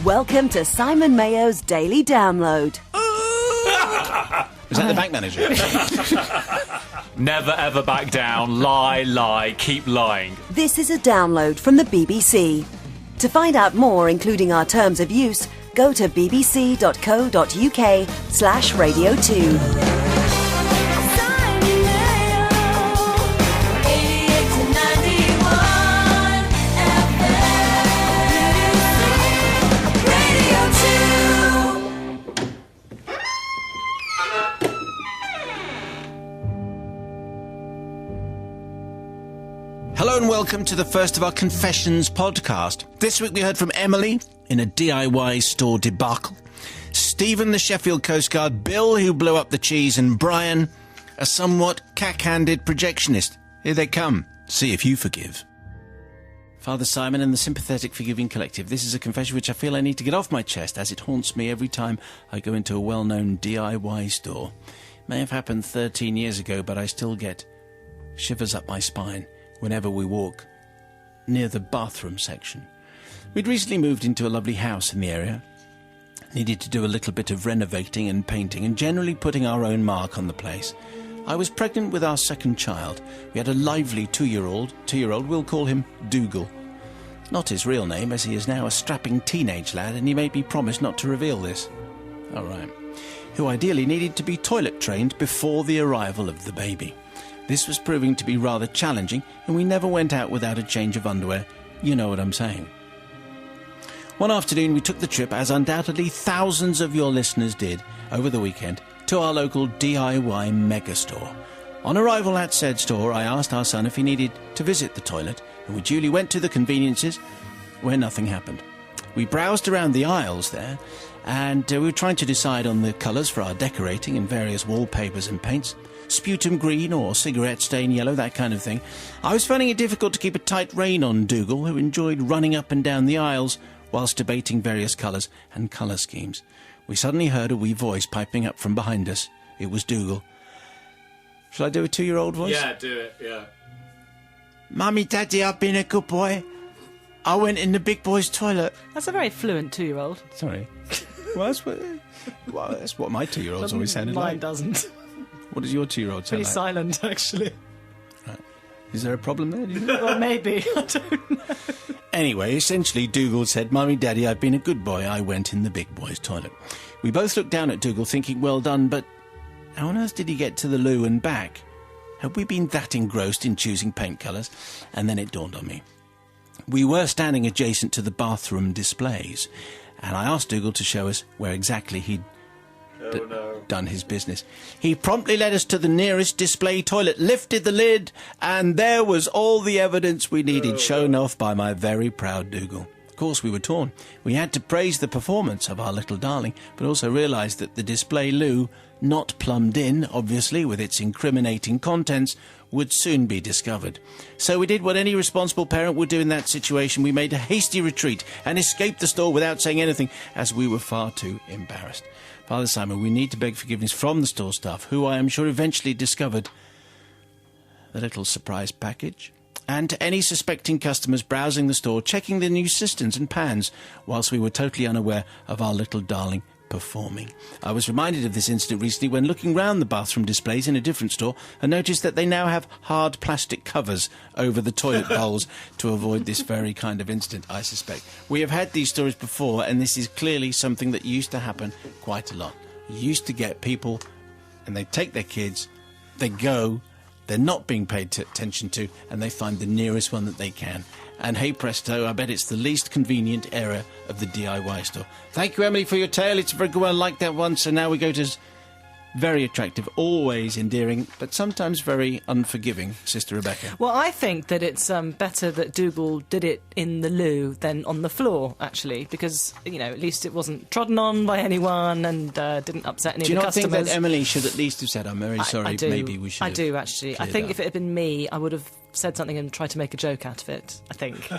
Welcome to Simon Mayo's Daily Download. Is that the bank manager? Never ever back down. Lie, keep lying. This is a download from the BBC. To find out more, including our terms of use, go to bbc.co.uk/Radio 2. Hello and welcome to the first of our Confessions podcast. This week we heard from Emily in a DIY store debacle, Stephen, the Sheffield Coast Guard, Bill, who blew up the cheese, and Brian, a somewhat cack-handed projectionist. Here they come. See if you forgive. Father Simon and the Sympathetic Forgiving Collective. This is a confession which I feel I need to get off my chest, as it haunts me every time I go into a well-known DIY store. It may have happened 13 years ago, but I still get shivers up my spine whenever we walk near the bathroom section. We'd recently moved into a lovely house in the area, needed to do a little bit of renovating and painting and generally putting our own mark on the place. I was pregnant with our second child. We had a lively two-year-old, we'll call him Dougal. Not his real name, as he is now a strapping teenage lad, and he made me promise not to reveal this. All right. Who ideally needed to be toilet trained before the arrival of the baby. This was proving to be rather challenging, and we never went out without a change of underwear. You know what I'm saying. One afternoon we took the trip, as undoubtedly thousands of your listeners did over the weekend, to our local DIY megastore. On arrival at said store, I asked our son if he needed to visit the toilet, and we duly went to the conveniences, where nothing happened. We browsed around the aisles there, and we were trying to decide on the colours for our decorating and various wallpapers and paints. Sputum green or cigarette stain yellow, that kind of thing. I was finding it difficult to keep a tight rein on Dougal, who enjoyed running up and down the aisles whilst debating various colours and colour schemes. We suddenly heard a wee voice piping up from behind us. It was Dougal. Shall I do a 2-year-old voice? Yeah, do it, yeah. Mummy, Daddy, I've been a good boy. I went in the big boy's toilet. That's a very fluent 2-year-old. Sorry. Well, that's what my 2-year-old's always sounded like. Mine doesn't. What does your 2-year-old sound Pretty like? silent, actually. Right. Is there a problem there, do you think? Well, maybe. I don't know. Anyway, essentially, Dougal said, Mummy, Daddy, I've been a good boy. I went in the big boy's toilet. We both looked down at Dougal, thinking, well done, but how on earth did he get to the loo and back? Had we been that engrossed in choosing paint colours? And then it dawned on me. We were standing adjacent to the bathroom displays, and I asked Dougal to show us where exactly he'd done his business. He promptly led us to the nearest display toilet, lifted the lid, and there was all the evidence we needed, shown off by my very proud Dougal. Of course, we were torn. We had to praise the performance of our little darling, but also realised that the display loo, not plumbed in, obviously, with its incriminating contents, would soon be discovered. So we did what any responsible parent would do in that situation. We made a hasty retreat and escaped the store without saying anything, as we were far too embarrassed. Father Simon, we need to beg forgiveness from the store staff, who I am sure eventually discovered the little surprise package, and to any suspecting customers browsing the store, checking the new cisterns and pans, whilst we were totally unaware of our little darling performing. I was reminded of this incident recently when looking round the bathroom displays in a different store and noticed that they now have hard plastic covers over the toilet bowls to avoid this very kind of incident, I suspect. We have had these stories before, and this is clearly something that used to happen quite a lot. You used to get people, and they take their kids, they go, they're not being paid attention to, and they find the nearest one that they can. And hey presto, I bet it's the least convenient area of the DIY store. Thank you, Emily, for your tale. It's a very good one. I like that one. So now we go to very attractive, always endearing, but sometimes very unforgiving Sister Rebecca. Well, I think that it's better that Dougal did it in the loo than on the floor, actually, because, you know, at least it wasn't trodden on by anyone and didn't upset any of the customers. Do you not think that Emily should at least have said, I'm very sorry, I do. Maybe we should I do, actually. I think if it had been me, I would have said something and tried to make a joke out of it, I think.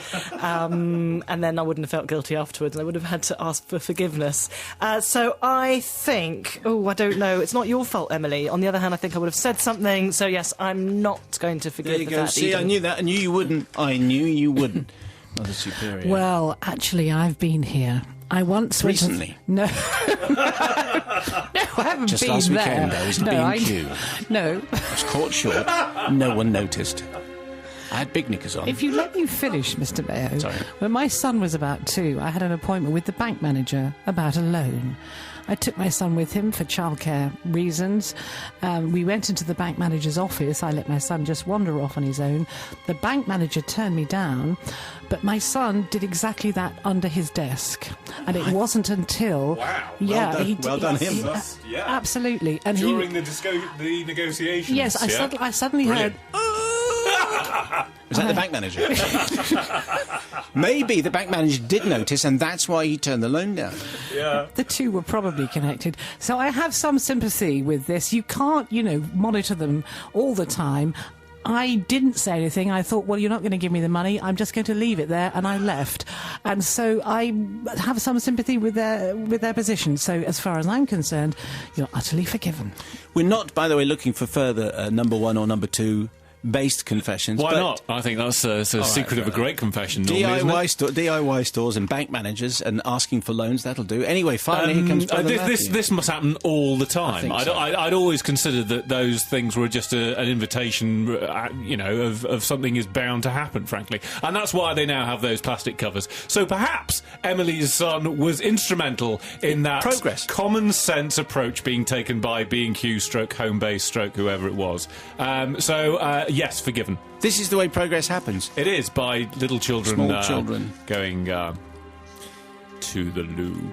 And then I wouldn't have felt guilty afterwards, and I would have had to ask for forgiveness. So I think... Oh, I don't know. It's not your fault, Emily. On the other hand, I think I would have said something. So, yes, I'm not going to forgive There you the go. fact See, I knew that. I knew you wouldn't. I knew you wouldn't. Mother Superior. Well, actually, I've been here. I once went Recently? No. No, I haven't Just been last there. weekend, I was at B&Q. No. I was caught short. No one noticed. I had big knickers on. If you let me finish, Mr. Mayo. Sorry. When my son was about 2, I had an appointment with the bank manager about a loan. I took my son with him for childcare reasons. We went into the bank manager's office. I let my son just wander off on his own. The bank manager turned me down, but my son did exactly that under his desk. And it wasn't until... Wow. Yeah, Well done him. Yeah. Absolutely. And During the negotiations. Yes, I suddenly heard... Was that the bank manager? Maybe the bank manager did notice, and that's why he turned the loan down. Yeah. The two were probably connected. So I have some sympathy with this. You can't, monitor them all the time. I didn't say anything. I thought, well, you're not going to give me the money. I'm just going to leave it there, and I left. And so I have some sympathy with their position. So as far as I'm concerned, you're utterly forgiven. We're not, by the way, looking for further number 1 or number 2 based confessions. Why not? I think that's a secret of a great confession. DIY stores and bank managers and asking for loans, that'll do. Anyway, finally, here comes Brother Matthew. This must happen all the time. I'd always considered that those things were just an invitation, of something is bound to happen, frankly. And that's why they now have those plastic covers. So perhaps Emily's son was instrumental in that progress. Common sense approach being taken by B&Q stroke home base stroke whoever it was. Yes, forgiven. This is the way progress happens. It is, by little children, Small children. Going to the loo.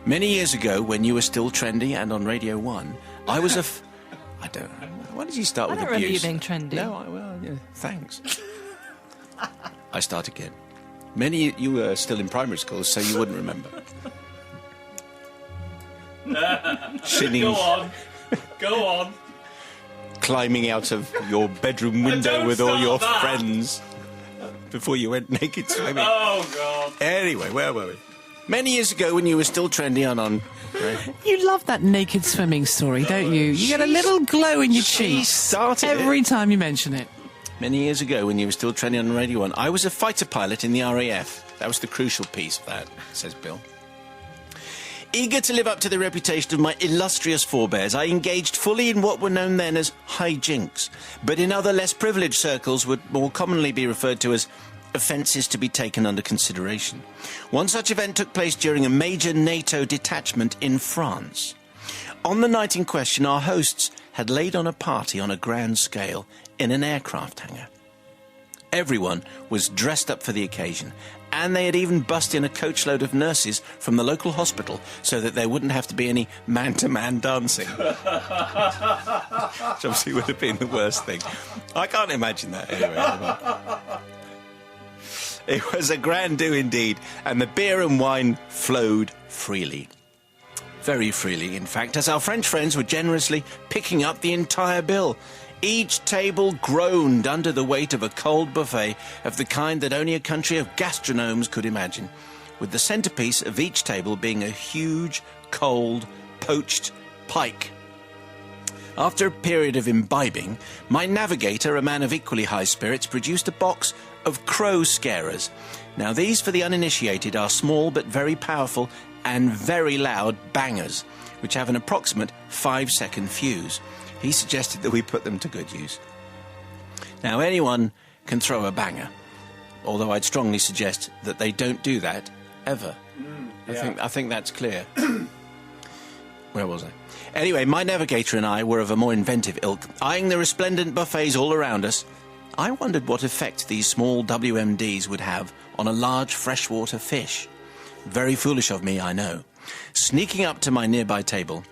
Many years ago, when you were still trendy and on Radio 1, I was a... I don't know. Why did you start with abuse? I don't remember you being trendy. No, thanks. I start again. You were still in primary school, so you wouldn't remember. Go on. Climbing out of your bedroom window with all your friends before you went naked swimming. Oh, God. Anyway, where were we? Many years ago when you were still trendy and on... You love that naked swimming story, don't you? You get a little glow in your cheeks every time you mention it. Many years ago when you were still trendy on Radio 1, I was a fighter pilot in the RAF. That was the crucial piece of that, says Bill. Eager to live up to the reputation of my illustrious forebears, I engaged fully in what were known then as high jinks, but in other less privileged circles would more commonly be referred to as offences to be taken under consideration. One such event took place during a major NATO detachment in France. On the night in question, our hosts had laid on a party on a grand scale in an aircraft hangar. Everyone was dressed up for the occasion, and they had even bussed in a coachload of nurses from the local hospital so that there wouldn't have to be any man-to-man dancing. Which obviously would have been the worst thing. I can't imagine that anyway. It was a grand do indeed, and the beer and wine flowed freely. Very freely, in fact, as our French friends were generously picking up the entire bill. Each table groaned under the weight of a cold buffet of the kind that only a country of gastronomes could imagine, with the centrepiece of each table being a huge, cold, poached pike. After a period of imbibing, my navigator, a man of equally high spirits, produced a box of crow scarers. Now, these, for the uninitiated, are small but very powerful and very loud bangers, which have an approximate 5-second fuse. He suggested that we put them to good use. Now, anyone can throw a banger, although I'd strongly suggest that they don't do that ever. I think that's clear. Where was I? Anyway, my navigator and I were of a more inventive ilk. Eyeing the resplendent buffets all around us, I wondered what effect these small WMDs would have on a large freshwater fish. Very foolish of me, I know. Sneaking up to my nearby table,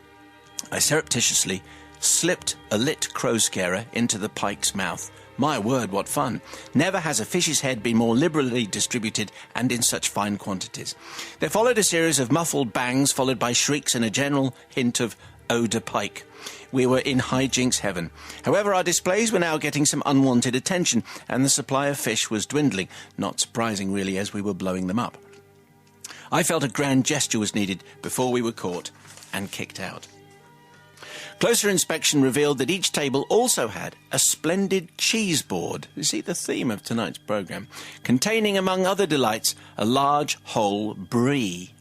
I surreptitiously slipped a lit crow scarer into the pike's mouth. My word, what fun. Never has a fish's head been more liberally distributed and in such fine quantities. There followed a series of muffled bangs, followed by shrieks and a general hint of eau de pike. We were in hijinks heaven. However, our displays were now getting some unwanted attention, and the supply of fish was dwindling. Not surprising, really, as we were blowing them up. I felt a grand gesture was needed before we were caught and kicked out. Closer inspection revealed that each table also had a splendid cheese board, you see the theme of tonight's programme, containing, among other delights, a large whole brie.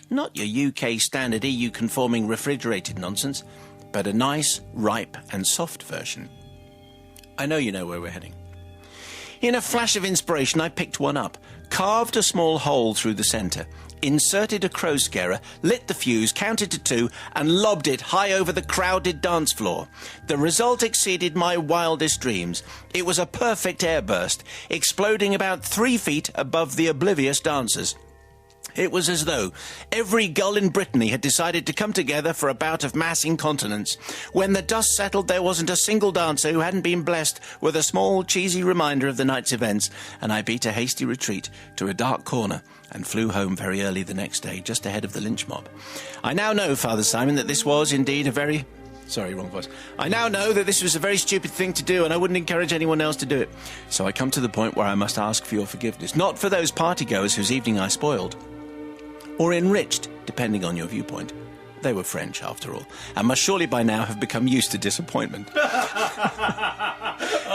Not your UK standard EU-conforming refrigerated nonsense, but a nice, ripe and soft version. I know you know where we're heading. In a flash of inspiration, I picked one up, carved a small hole through the centre, inserted a crow scarer, lit the fuse, counted to 2, and lobbed it high over the crowded dance floor. The result exceeded my wildest dreams. It was a perfect airburst, exploding about 3 feet above the oblivious dancers. It was as though every gull in Brittany had decided to come together for a bout of mass incontinence. When the dust settled, there wasn't a single dancer who hadn't been blessed with a small, cheesy reminder of the night's events, and I beat a hasty retreat to a dark corner and flew home very early the next day, just ahead of the lynch mob. I now know, Father Simon, that this was indeed a very... Sorry, wrong voice. I now know that this was a very stupid thing to do, and I wouldn't encourage anyone else to do it. So I come to the point where I must ask for your forgiveness, not for those partygoers whose evening I spoiled, or enriched, depending on your viewpoint. They were French, after all, and must surely by now have become used to disappointment.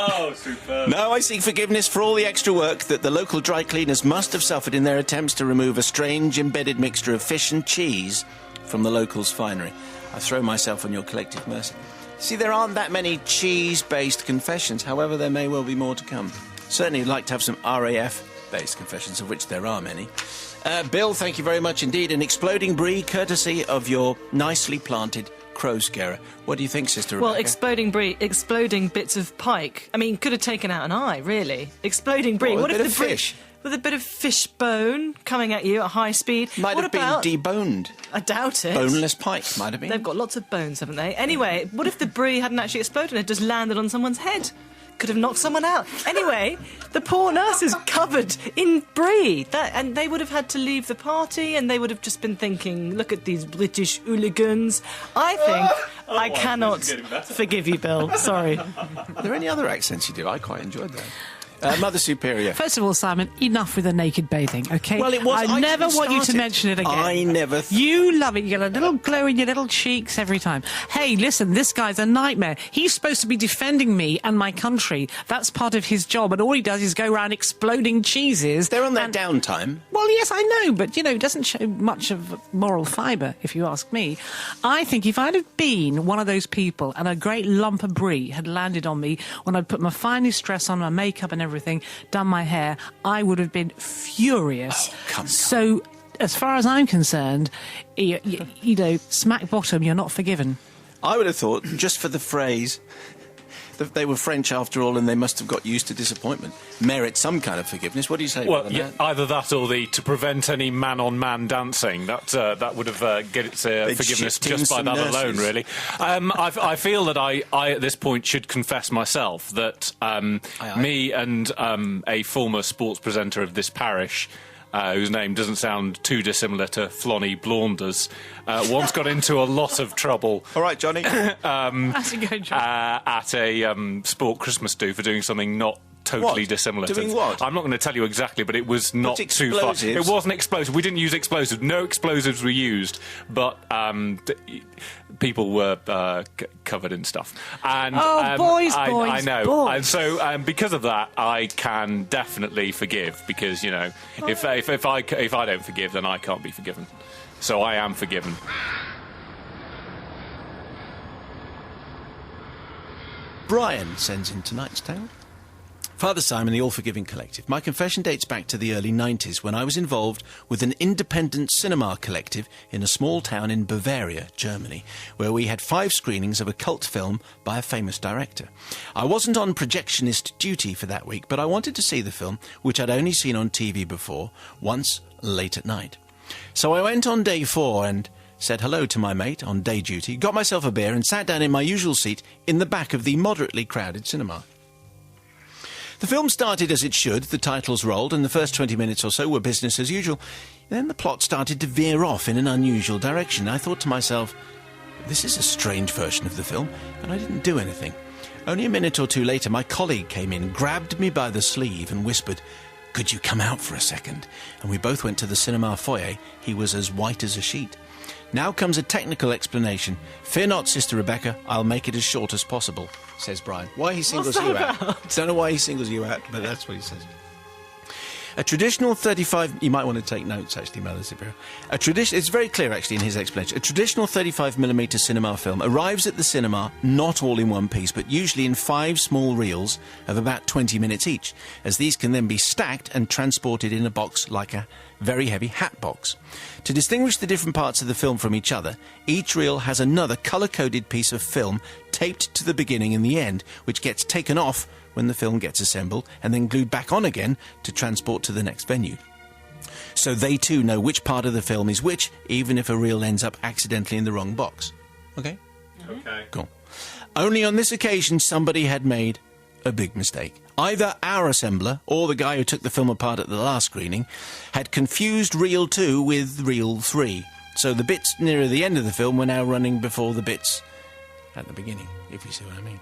Oh, superb. No, I seek forgiveness for all the extra work that the local dry cleaners must have suffered in their attempts to remove a strange embedded mixture of fish and cheese from the locals' finery. I throw myself on your collective mercy. See, there aren't that many cheese-based confessions, however, there may well be more to come. Certainly I'd like to have some RAF-based confessions, of which there are many. Bill, thank you very much indeed. An exploding brie, courtesy of your nicely planted crow scarer. What do you think, Sister Rebecca? Well, exploding brie, exploding bits of pike. I mean, could have taken out an eye, really. Exploding brie. What, What a if bit the of fish? With a bit of fish bone coming at you at high speed. Might what have about, been deboned. I doubt it. Boneless pike, might have been. They've got lots of bones, haven't they? Anyway, what if the brie hadn't actually exploded and it just landed on someone's head? Could have knocked someone out. Anyway, the poor nurse is covered in brie. And they would have had to leave the party, and they would have just been thinking, look at these British hooligans. I think I cannot forgive you, Bill. Sorry. Are there any other accents you do? I quite enjoyed that. Mother Superior. First of all, Simon, enough with the naked bathing, OK? Well, it was... I never want you to started. mention it again. I never... You love it. You get a little glow in your little cheeks every time. Hey, listen, this guy's a nightmare. He's supposed to be defending me and my country. That's part of his job, and all he does is go around exploding cheeses. They're on their downtime. Well, yes, I know, but, you know, it doesn't show much of moral fibre, if you ask me. I think if I'd have been one of those people and a great lump of brie had landed on me when I'd put my finest dress on, my makeup and everything, done my hair, I would have been furious. Oh, come. So, as far as I'm concerned, you know, smack bottom, you're not forgiven. I would have thought, just for the phrase, that they were French after all and they must have got used to disappointment, merit some kind of forgiveness. What do you say? Well, yeah, either that or to prevent any man-on-man dancing. That would have get its forgiveness just by that nurses alone, really. I feel that I at this point should confess myself that me and a former sports presenter of this parish, whose name doesn't sound too dissimilar to Flonny Blaunders, once got into a lot of trouble. All right, Johnny. That's a good job. At a sport Christmas do for doing something not totally dissimilar. Doing what? I'm not going to tell you exactly, but it was not too far. Explosives? It wasn't explosive. We didn't use explosives. No explosives were used, but people were covered in stuff. And boys, I know. boys. And so because of that, I can definitely forgive, because, you know, if I don't forgive, then I can't be forgiven. So I am forgiven. Brian sends in tonight's tale. Father Simon, the All-Forgiving Collective. My confession dates back to the early 90s when I was involved with an independent cinema collective in a small town in Bavaria, Germany, where we had 5 screenings of a cult film by a famous director. I wasn't on projectionist duty for that week, but I wanted to see the film, which I'd only seen on TV before, once late at night. So I went on day 4 and said hello to my mate on day duty, got myself a beer and sat down in my usual seat in the back of the moderately crowded cinema. The film started as it should, the titles rolled, and the first 20 minutes or so were business as usual. Then the plot started to veer off in an unusual direction. I thought to myself, this is a strange version of the film, and I didn't do anything. Only a minute or two later, my colleague came in, grabbed me by the sleeve and whispered, could you come out for a second? And we both went to the cinema foyer. He was as white as a sheet. Now comes a technical explanation. Fear not, Sister Rebecca, I'll make it as short as possible, says Brian. Why he singles you out? Don't know why he singles you out, but that's what he says. A traditional 35... You might want to take notes, actually, Mother Zibira. It's very clear, actually, in his explanation. A traditional 35mm cinema film arrives at the cinema not all in one piece, but usually in 5 small reels of about 20 minutes each, as these can then be stacked and transported in a box like a very heavy hat box. To distinguish the different parts of the film from each other, each reel has another colour-coded piece of film taped to the beginning and the end, which gets taken off when the film gets assembled and then glued back on again to transport to the next venue. So they too know which part of the film is which, even if a reel ends up accidentally in the wrong box. Okay? Okay. Cool. Only on this occasion somebody had made a big mistake. Either our assembler or the guy who took the film apart at the last screening had confused reel 2 with reel 3. So the bits nearer the end of the film were now running before the bits at the beginning, if you see what I mean.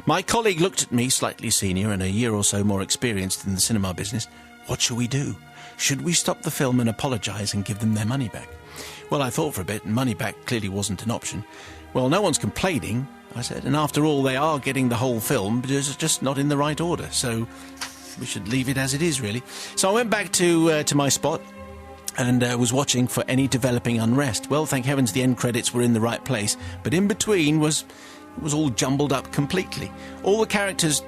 My colleague looked at me, slightly senior and a year or so more experienced in the cinema business. What shall we do? Should we stop the film and apologise and give them their money back? Well, I thought for a bit, and money back clearly wasn't an option. Well, no one's complaining, I said, and after all, they are getting the whole film, but it's just not in the right order, so we should leave it as it is, really. So I went back to my spot and was watching for any developing unrest. Well, thank heavens the end credits were in the right place, but in between was all jumbled up completely. All the characters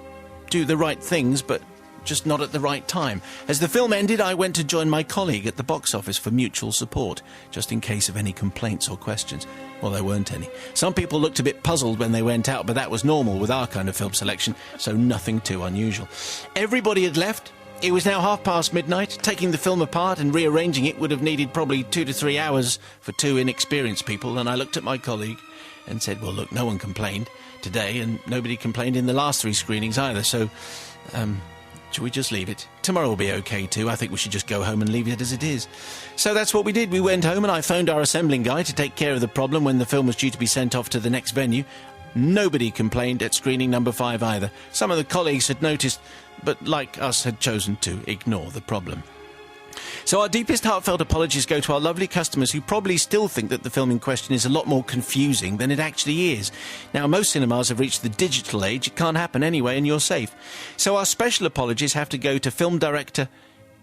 do the right things, but just not at the right time. As the film ended, I went to join my colleague at the box office for mutual support, just in case of any complaints or questions. Well, there weren't any. Some people looked a bit puzzled when they went out, but that was normal with our kind of film selection, so nothing too unusual. Everybody had left. It was now midnight. Taking the film apart and rearranging it would have needed probably 2 to 3 hours for 2 inexperienced people, and I looked at my colleague and said, well, look, no one complained today, and nobody complained in the last 3 screenings either, so, should we just leave it? Tomorrow will be okay too. I think we should just go home and leave it as it is. So that's what we did. We went home and I phoned our assembling guy to take care of the problem when the film was due to be sent off to the next venue. Nobody complained at screening number 5 either. Some of the colleagues had noticed, but like us had chosen to ignore the problem. So our deepest heartfelt apologies go to our lovely customers who probably still think that the film in question is a lot more confusing than it actually is. Now, most cinemas have reached the digital age. It can't happen anyway, and you're safe. So our special apologies have to go to film director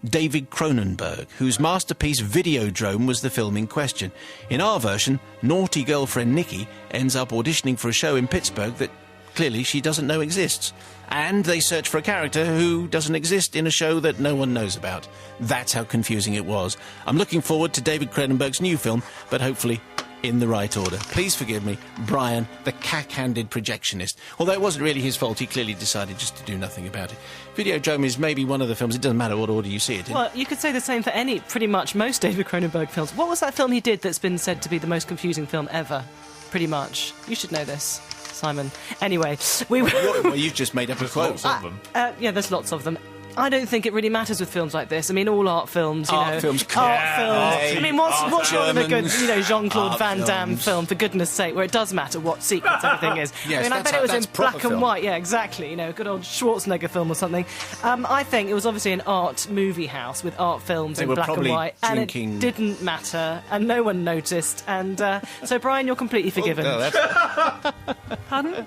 David Cronenberg, whose masterpiece Videodrome was the film in question. In our version, naughty girlfriend Nikki ends up auditioning for a show in Pittsburgh that clearly she doesn't know exists. And they search for a character who doesn't exist in a show that no one knows about. That's how confusing it was. I'm looking forward to David Cronenberg's new film, but hopefully in the right order. Please forgive me, Brian, the cack-handed projectionist. Although it wasn't really his fault, he clearly decided just to do nothing about it. Videodrome is maybe one of the films, it doesn't matter what order you see it in. Well, you could say the same for pretty much most David Cronenberg films. What was that film he did that's been said to be the most confusing film ever? Pretty much. You should know this, Simon. Anyway, well, you've just made up a quote. Lots of them. Yeah, there's lots of them. I don't think it really matters with films like this. I mean, all art films, Art films. I mean, what's wrong with a good, Jean-Claude Art Van Damme films. film, for goodness sake, where it does matter what sequence everything is. Yes, I mean, I that's bet it was that's in proper black film. and white. Yeah, exactly. A good old Schwarzenegger film or something. I think it was obviously an art movie house with art films They in were black and probably white, drinking- and it didn't matter, and no one noticed. And so, Brian, you're completely forgiven. Oh, no, that's... Pardon?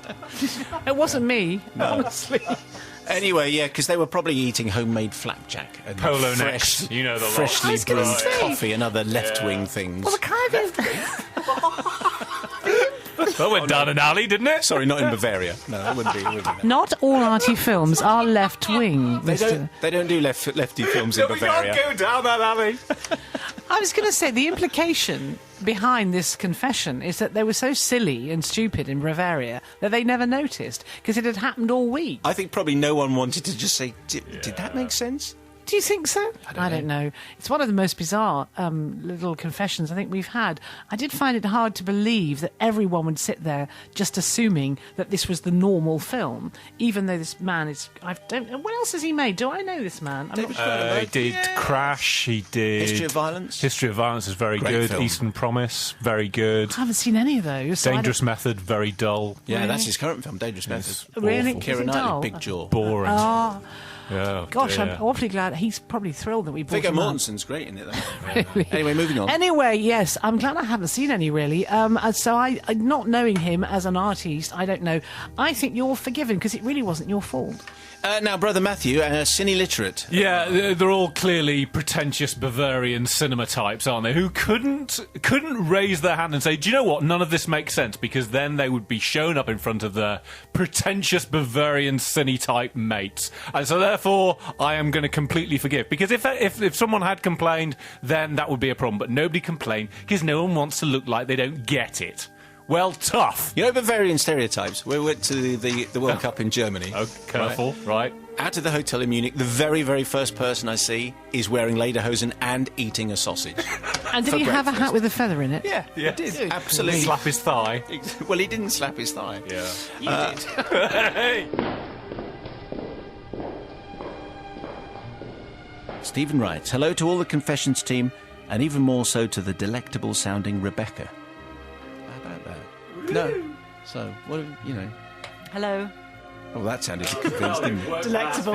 It wasn't me, honestly. Anyway, yeah, because they were probably eating homemade flapjack and Polo necks, you know the lot. freshly I was gonna brewed say. coffee and other left-wing things. Well, the kind of... Well, went down an alley, didn't it? Sorry, not in Bavaria. No, it wouldn't be. That. Not all arty films are left-wing, Mr. They don't do lefty films in We can't Bavaria. go down that alley. I was going to say, the implication behind this confession is that they were so silly and stupid in Bavaria that they never noticed, because it had happened all week. I think probably no one wanted to just say, did that make sense? Do you think so? I don't don't know. It's one of the most bizarre little confessions I think we've had. I did find it hard to believe that everyone would sit there just assuming that this was the normal film, even though this man is... What else has he made? Do I know this man? I'm not sure. He did Crash, he did... History of Violence? History of Violence is very Great good. film. Eastern Promise, very good. I haven't seen any of those. so I Dangerous Method, very dull. Yeah, Really? that's his current film, Dangerous Method. Really? Awful. Is it Keira dull? Knightley, Big Jaw. Boring. Oh, Gosh, dear. I'm awfully glad. He's probably thrilled that we brought Viggo him up. Mortensen's great in it, though. Really? Anyway, moving on. Anyway, yes, I'm glad I haven't seen any, really. So I, not knowing him as an artiste, I don't know. I think you're forgiven, because it really wasn't your fault. Now, Brother Matthew, cine literate. Yeah, they're all clearly pretentious Bavarian cinema types, aren't they? Who couldn't raise their hand and say, do you know what, none of this makes sense, because then they would be shown up in front of their pretentious Bavarian cine type mates. And so therefore, I am going to completely forgive. Because if someone had complained, then that would be a problem. But nobody complained, because no one wants to look like they don't get it. Well, tough. You know Bavarian stereotypes? We went to the World Cup in Germany. Oh, careful, right. Out of the hotel in Munich, the very, very first person I see is wearing lederhosen and eating a sausage. And did For he have a breakfast. hat with a feather in it? Yeah, Yeah. he did. Absolutely. Slap his thigh. Well, he didn't slap his thigh. Yeah. You did. Hey! Stephen writes, hello to all the Confessions team, and even more so to the delectable-sounding Rebecca. How about that? No. So, what have you know? Hello. Oh, that sounded convinced, didn't it? Delectable.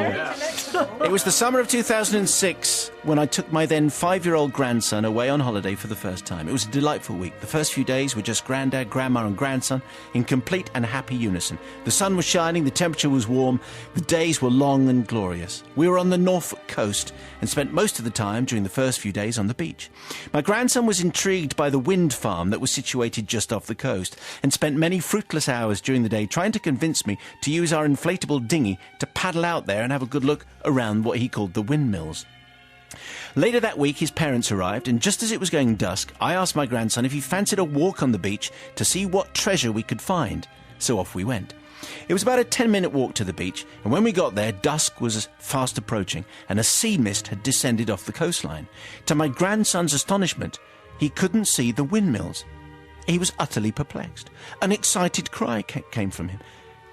It was the summer of 2006 when I took my then 5-year-old grandson away on holiday for the first time. It was a delightful week. The first few days were just Grandad, Grandma and grandson in complete and happy unison. The sun was shining, the temperature was warm, the days were long and glorious. We were on the Norfolk coast and spent most of the time during the first few days on the beach. My grandson was intrigued by the wind farm that was situated just off the coast and spent many fruitless hours during the day trying to convince me to use our inflatable dinghy to paddle out there and have a good look around what he called the windmills. Later that week, his parents arrived, and just as it was going dusk, I asked my grandson if he fancied a walk on the beach to see what treasure we could find. So off we went. It was about a 10-minute walk to the beach, and when we got there, dusk was fast approaching, and a sea mist had descended off the coastline. To my grandson's astonishment, he couldn't see the windmills. He was utterly perplexed. An excited cry came from him.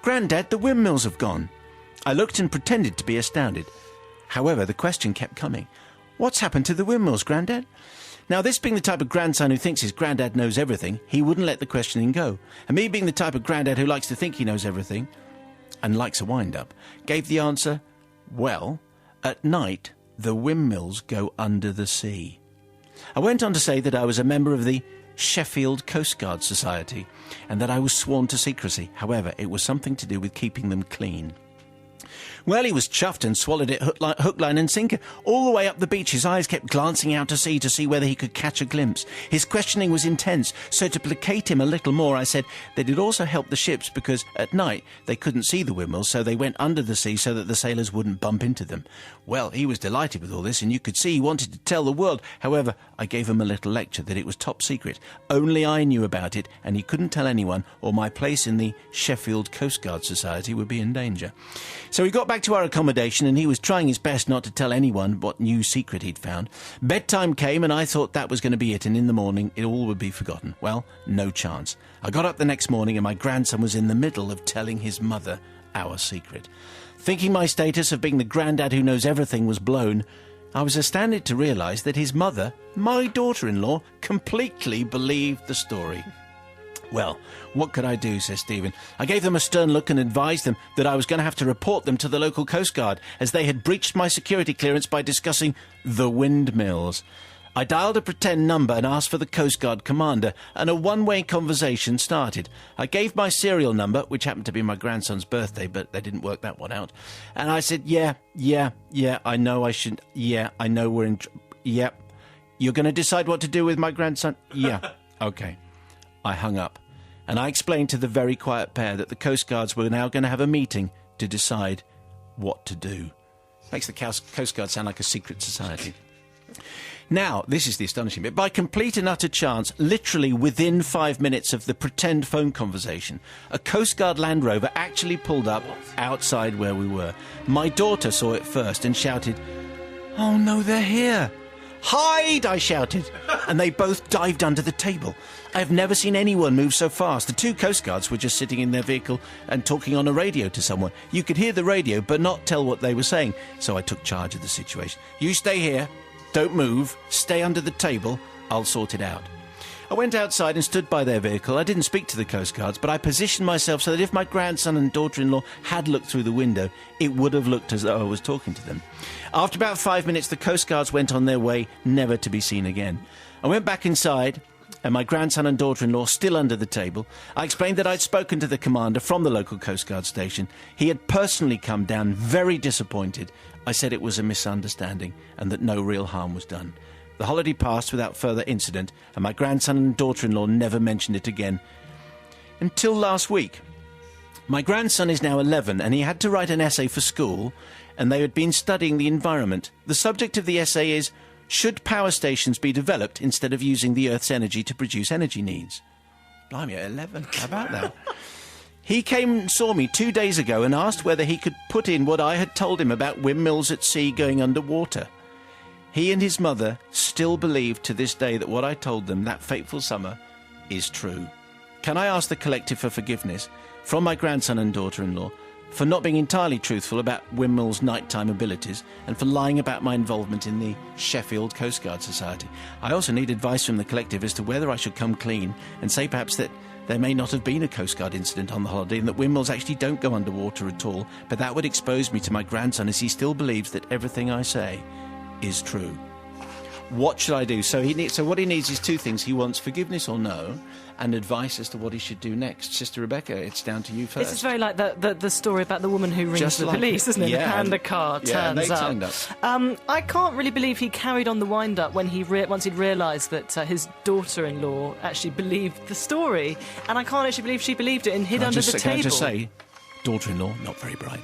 "Grandad, the windmills have gone." I looked and pretended to be astounded. However, the question kept coming. "What's happened to the windmills, Grandad?" Now, this being the type of grandson who thinks his granddad knows everything, he wouldn't let the questioning go. And me being the type of granddad who likes to think he knows everything, and likes a wind-up, gave the answer, well, at night, the windmills go under the sea. I went on to say that I was a member of the Sheffield Coast Guard Society, and that I was sworn to secrecy. However, it was something to do with keeping them clean. Well, he was chuffed and swallowed it hook, line and sinker. All the way up the beach, his eyes kept glancing out to sea to see whether he could catch a glimpse. His questioning was intense, so to placate him a little more, I said that it also helped the ships because at night they couldn't see the windmills, so they went under the sea so that the sailors wouldn't bump into them. Well, he was delighted with all this, and you could see he wanted to tell the world. However, I gave him a little lecture that it was top secret. Only I knew about it, and he couldn't tell anyone, or my place in the Sheffield Coast Guard Society would be in danger. So we got back to our accommodation, and he was trying his best not to tell anyone what new secret he'd found. Bedtime came, and I thought that was going to be it, and in the morning it all would be forgotten. Well, no chance. I got up the next morning, and my grandson was in the middle of telling his mother our secret. Thinking my status of being the granddad who knows everything was blown, I was astounded to realise that his mother, my daughter-in-law, completely believed the story. Well, what could I do, says Stephen. I gave them a stern look and advised them that I was going to have to report them to the local Coast Guard, as they had breached my security clearance by discussing the windmills. I dialed a pretend number and asked for the Coast Guard commander, and a one-way conversation started. I gave my serial number, which happened to be my grandson's birthday, but they didn't work that one out. And I said, yeah, I know I shouldn't. Yeah, I know we're in... Yeah. You're going to decide what to do with my grandson? Yeah. Okay. I hung up, and I explained to the very quiet pair that the Coast Guards were now going to have a meeting to decide what to do. Makes the Coast Guard sound like a secret society. Now, this is the astonishing bit. By complete and utter chance, literally within 5 minutes of the pretend phone conversation, a Coast Guard Land Rover actually pulled up outside where we were. My daughter saw it first and shouted, "Oh no, they're here!" "Hide!" I shouted, and they both dived under the table. I have never seen anyone move so fast. The two Coast Guards were just sitting in their vehicle and talking on a radio to someone. You could hear the radio but not tell what they were saying, so I took charge of the situation. "You stay here, don't move, stay under the table, I'll sort it out." I went outside and stood by their vehicle. I didn't speak to the Coast Guards, but I positioned myself so that if my grandson and daughter-in-law had looked through the window, it would have looked as though I was talking to them. After about 5 minutes, the Coast Guards went on their way, never to be seen again. I went back inside, and my grandson and daughter-in-law still under the table. I explained that I'd spoken to the commander from the local Coast Guard station. He had personally come down, very disappointed. I said it was a misunderstanding and that no real harm was done. The holiday passed without further incident, and my grandson and daughter-in-law never mentioned it again. Until last week. My grandson is now 11, and he had to write an essay for school, and they had been studying the environment. The subject of the essay is, should power stations be developed instead of using the Earth's energy to produce energy needs? Blimey, at 11. How about that? He came and saw me 2 days ago and asked whether he could put in what I had told him about windmills at sea going underwater. He and his mother still believe to this day that what I told them that fateful summer is true. Can I ask the collective for forgiveness from my grandson and daughter-in-law for not being entirely truthful about windmills' nighttime abilities and for lying about my involvement in the Sheffield Coast Guard Society? I also need advice from the collective as to whether I should come clean and say perhaps that there may not have been a Coast Guard incident on the holiday and that windmills actually don't go underwater at all, but that would expose me to my grandson as he still believes that everything I say is true. What should I do? So what he needs is two things. He wants forgiveness or no, and advice as to what he should do next. Sister Rebecca, it's down to you first. This is very like the story about the woman who rings Just the like police, isn't it? yeah, The panda car turns up. Turned up. I can't really believe he carried on the wind-up when once he'd realised that his daughter-in-law actually believed the story, and I can't actually believe she believed it and hid under the table. Can I just say, daughter-in-law, not very bright.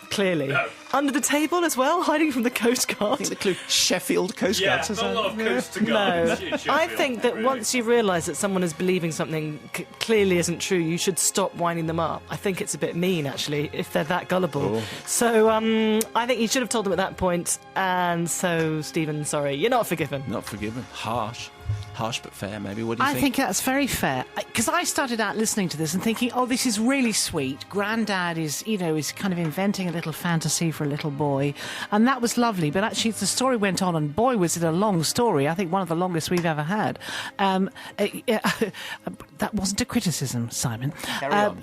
Clearly. No. Under the table as well, hiding from the Coast Guard. I think the clue, Sheffield Coast Guard. Yeah, not a lot of Coast Guard. No. I think that once you realise that someone is believing something clearly isn't true, you should stop winding them up. I think it's a bit mean, actually, if they're that gullible. Oh. So I think you should have told them at that point, and so, Stephen, sorry, you're not forgiven. Not forgiven. Harsh but fair, maybe. What do you think? I think that's very fair. Because I started out listening to this and thinking, oh, this is really sweet. Grandad is kind of inventing a little fantasy for a little boy. And that was lovely. But actually, the story went on, and boy, was it a long story. I think one of the longest we've ever had. That wasn't a criticism, Simon. Carry on.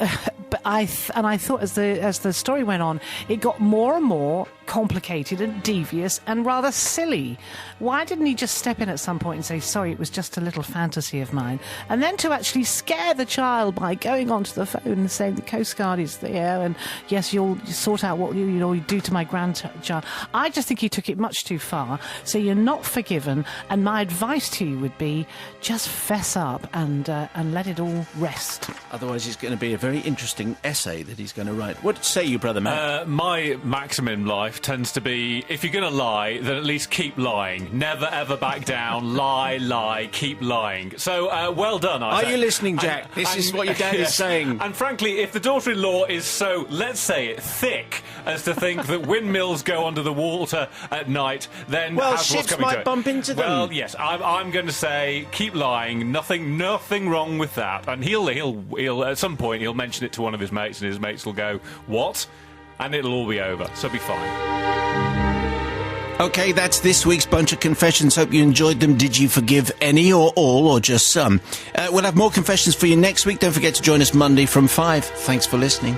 But I thought as the story went on, it got more and more complicated and devious and rather silly. Why didn't he just step in at some point and say, sorry, it was just a little fantasy of mine? And then to actually scare the child by going onto the phone and saying the Coast Guard is there and yes, you'll sort out what you do to my grandchild. I just think he took it much too far. So you're not forgiven, and my advice to you would be just fess up and let it all rest. Otherwise it's going to be a very interesting essay that he's going to write. What say you, Brother Matt? My maxim in life tends to be, if you're going to lie, then at least keep lying. Never, ever back down. Lie, keep lying. So, well done, Isaac. Are you listening, Jack? This is what your dad is saying. And frankly, if the daughter-in-law is so, let's say it, thick as to think that windmills go under the water at night, then well, what's ships coming might to it? bump into them. Well, yes, I'm going to say keep lying. Nothing wrong with that. And he'll at some point he'll mention it to one of his mates, and his mates will go, "What?" And it'll all be over. So be fine. OK, that's this week's bunch of confessions. Hope you enjoyed them. Did you forgive any or all or just some? We'll have more confessions for you next week. Don't forget to join us Monday from 5. Thanks for listening.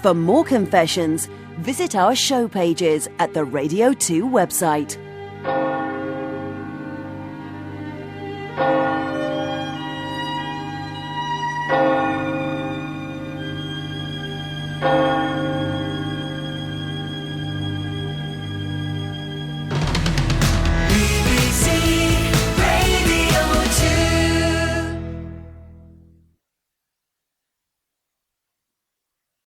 For more confessions, visit our show pages at the Radio 2 website.